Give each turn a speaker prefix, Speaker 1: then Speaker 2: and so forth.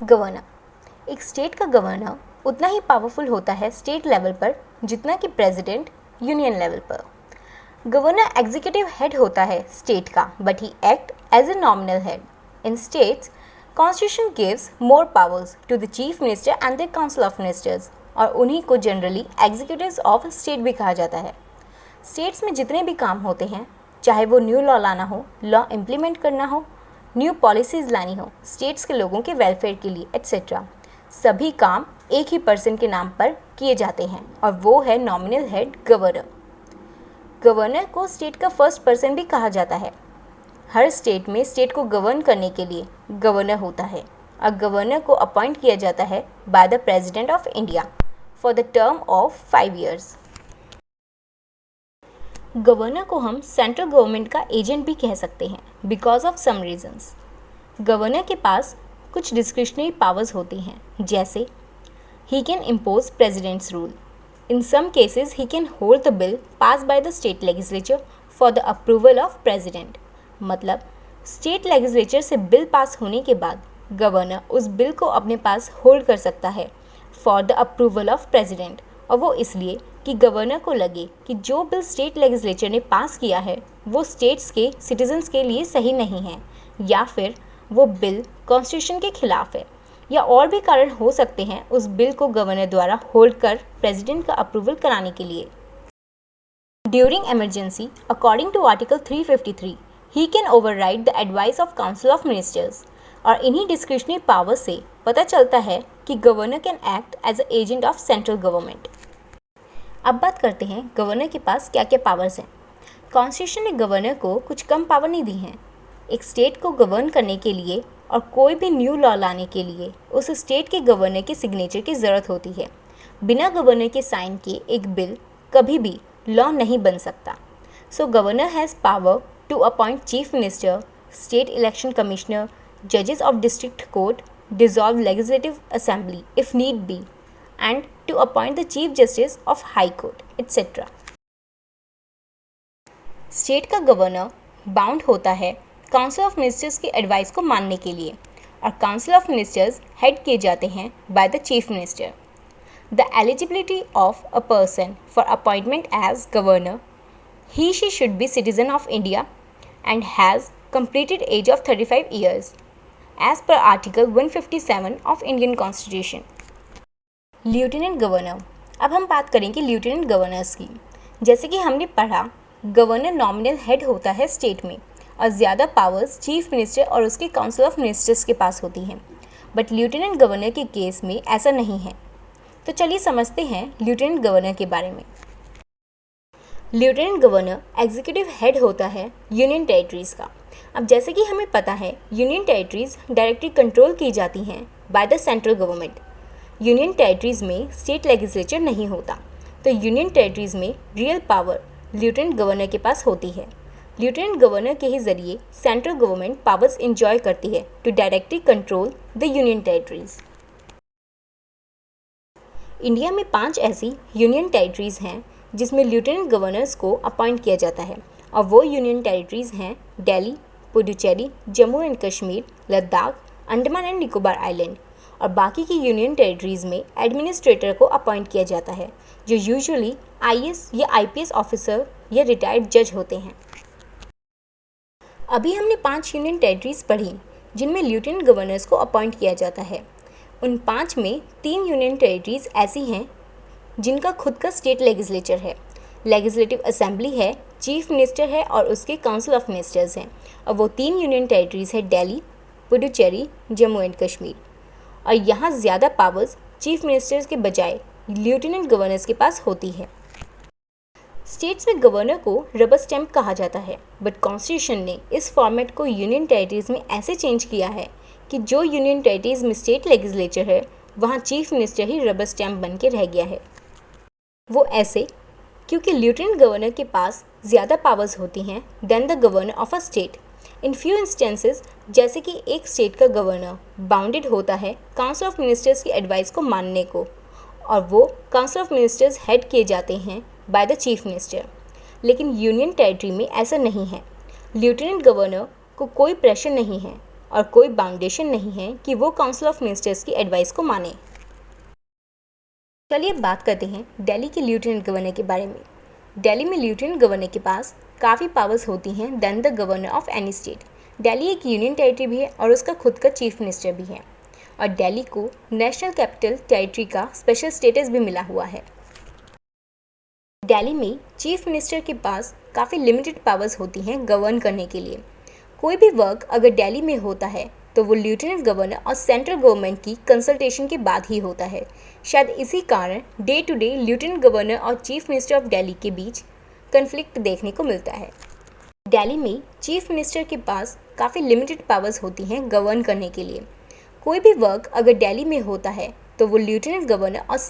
Speaker 1: Governor. एक state का governor उतना ही पावरफुल होता है स्टेट लेवल पर जितना कि प्रेसिडेंट यूनियन लेवल पर। गवर्नर एग्जीक्यूटिव हेड होता है स्टेट का, but he act as a nominal head. In states constitution gives more powers to the chief minister and the council of ministers, और उन्हीं को जनरली एग्जीक्यूटिव्स ऑफ स्टेट भी कहा जाता है। स्टेट्स में जितने भी काम होते हैं, चाहे वो न्यू लॉ लाना हो, लॉ इम्प्लीमेंट करना हो, न्यू पॉलिसीज़ लानी हो स्टेट्स के लोगों के वेलफेयर के लिए एट्सेट्रा, सभी काम एक ही पर्सन के नाम पर किए जाते हैं और वो है नॉमिनल हेड गवर्नर। गवर्नर को स्टेट का फर्स्ट पर्सन भी कहा जाता है। हर स्टेट में स्टेट को गवर्न करने के लिए गवर्नर होता है और गवर्नर को अपॉइंट किया जाता है by the president of India for the term of 5 years। Governor को हम सेंट्रल गवर्नमेंट का एजेंट भी कह सकते हैं because of some reasons. Governor के पास कुछ डिस्क्रिशनरी पावर्स होती हैं, जैसे he can impose president's rule. In some cases he can hold the bill pass by the state legislature for the approval of president. मतलब स्टेट लेजिस्लेचर से bill pass होने के बाद गवर्नर उस बिल को अपने पास होल्ड कर सकता है for the approval of president, और वो इसलिए कि गवर्नर को लगे कि जो बिल स्टेट लेजिस्लेचर ने पास किया है वो स्टेट्स के सिटीजन्स के लिए सही नहीं है, या फिर वो बिल कॉन्स्टिट्यूशन के खिलाफ है, या और भी कारण हो सकते हैं उस बिल को गवर्नर द्वारा होल्ड कर प्रेसिडेंट का अप्रूवल कराने के लिए। During emergency according to article 353 he can override the advice of council of ministers, और इन्हीं डिस्क्रिशनरी पावर से पता चलता है कि governor can act as a agent of central government. अब बात करते हैं गवर्नर के पास क्या क्या पावर्स हैं। कॉन्स्टिट्यूशन ने गवर्नर को कुछ कम पावर नहीं दी हैं। एक स्टेट को गवर्न करने के लिए और कोई भी न्यू लॉ लाने के लिए उस स्टेट के गवर्नर के सिग्नेचर की ज़रूरत होती है। बिना गवर्नर के साइन किए एक बिल कभी भी लॉ नहीं बन सकता। So governor has power to appoint chief minister, state election commissioner, जजेस of district court, dissolve legislative assembly if need be, and to appoint the chief justice of high court etc. State का governor bound होता है council of ministers की advice को मानने के लिए, और काउंसिल ऑफ मिनिस्टर्स हेड किए जाते हैं by the chief minister. The eligibility of a person for appointment as governor, he she should be citizen of India and has completed age of 35 years as per Article 157 of Indian Constitution. Lieutenant governor. अब हम बात करेंगे lieutenant governors की। जैसे कि हमने पढ़ा, governor nominal head होता है स्टेट में और ज़्यादा पावर्स चीफ मिनिस्टर और उसके काउंसिल ऑफ मिनिस्टर्स के पास होती हैं, बट लेफ्टिनेंट गवर्नर के केस में ऐसा नहीं है। तो चलिए समझते हैं लेफ्टिनेंट गवर्नर के बारे में। लेफ्टिनेंट गवर्नर एग्जीक्यूटिव हेड होता है यूनियन टेरिटरीज़ का। अब जैसे कि हमें पता है यूनियन टेरिटरीज़ डायरेक्टली कंट्रोल की जाती हैं by the central government. Union territories में स्टेट लेजिस्लेचर नहीं होता, तो यूनियन टेरिटरीज़ में रियल पावर लेफ्टिनेंट गवर्नर के पास होती है। लेफ्टिनेंट गवर्नर के ही ज़रिए सेंट्रल गवर्नमेंट पावर्स इंजॉय करती है to directly control the union territories. India में 5 ऐसी यूनियन टेरिटरीज़ हैं जिसमें लेफ्टिनेंट गवर्नर्स को अपॉइंट किया जाता है, और वो यूनियन टेरिटरीज़ हैं Delhi, Puducherry, Jammu and Kashmir, Ladakh, Andaman and Nicobar island. और बाकी की यूनियन टेरिटरीज़ में एडमिनिस्ट्रेटर को अपॉइंट किया जाता है, जो यूजुअली आईएएस या आईपीएस ऑफिसर या रिटायर्ड जज होते हैं। अभी हमने 5 यूनियन टेरिटरीज़ पढ़ी जिनमें लेफ्टिनेंट गवर्नर्स को अपॉइंट किया जाता है। उन 5 में 3 यूनियन टेरिटरीज़ ऐसी हैं जिनका खुद का स्टेट लेजिस्लेचर है, लेजिस्लेटिव असेंबली है, चीफ मिनिस्टर है और उसके काउंसिल ऑफ मिनिस्टर्स हैं। और वो 3 यूनियन टेरिटरीज़ है दिल्ली, पुडुचेरी, जम्मू एंड कश्मीर। और यहाँ ज़्यादा पावर्स चीफ मिनिस्टर्स के बजाय लेफ्टिनेंट गवर्नर्स के पास होती है। स्टेट्स में गवर्नर को रबर स्टैम्प कहा जाता है, बट कॉन्स्टिट्यूशन ने इस फॉर्मेट को यूनियन टेरिटरीज़ में ऐसे चेंज किया है कि जो यूनियन टेरिटरीज़ में स्टेट लेजिस्लेचर है वहाँ चीफ मिनिस्टर ही रबर स्टैम्प बन के रह गया है। वो ऐसे क्योंकि लेफ्टिनेंट गवर्नर के पास ज़्यादा पावर्स होती हैं than the governor of a state. In few instances, जैसे कि एक स्टेट का गवर्नर बाउंडेड होता है काउंसिल ऑफ मिनिस्टर्स की एडवाइस को मानने को, और वो काउंसिल ऑफ मिनिस्टर्स हेड किए जाते हैं बाय द चीफ मिनिस्टर। लेकिन यूनियन टेरिटरी में ऐसा नहीं है। लेफ्टिनेंट गवर्नर को कोई प्रेशर नहीं है और कोई बाउंडेशन नहीं है कि वो काउंसिल ऑफ मिनिस्टर्स की एडवाइस को माने। चलिए बात करते हैं दिल्ली के लेफ्टिनेंट गवर्नर के बारे में। दिल्ली में लेफ्टिनेंट गवर्नर के पास काफ़ी पावर्स होती हैं than the governor of any state. Delhi एक यूनियन टेरिटरी भी है और उसका खुद का चीफ मिनिस्टर भी है, और दिल्ली को नेशनल कैपिटल टेरिटरी का स्पेशल स्टेटस भी मिला हुआ है। दिल्ली में चीफ मिनिस्टर के पास काफ़ी लिमिटेड पावर्स होती हैं गवर्न करने के लिए। कोई भी वर्क अगर दिल्ली में होता है तो वो लेफ्टिनेंट गवर्नर और सेंट्रल गवर्नमेंट की कंसल्टेशन के बाद ही होता है। शायद इसी कारण day to day lieutenant governor और चीफ मिनिस्टर ऑफ दिल्ली के बीच कन्फ्लिक्ट देखने को मिलता है। दिल्ली में चीफ मिनिस्टर के पास काफ़ी लिमिटेड पावर्स होती हैं गवर्न करने के लिए। कोई भी वर्क अगर दिल्ली में होता है तो वो लेफ्टिनेंट गवर्नर और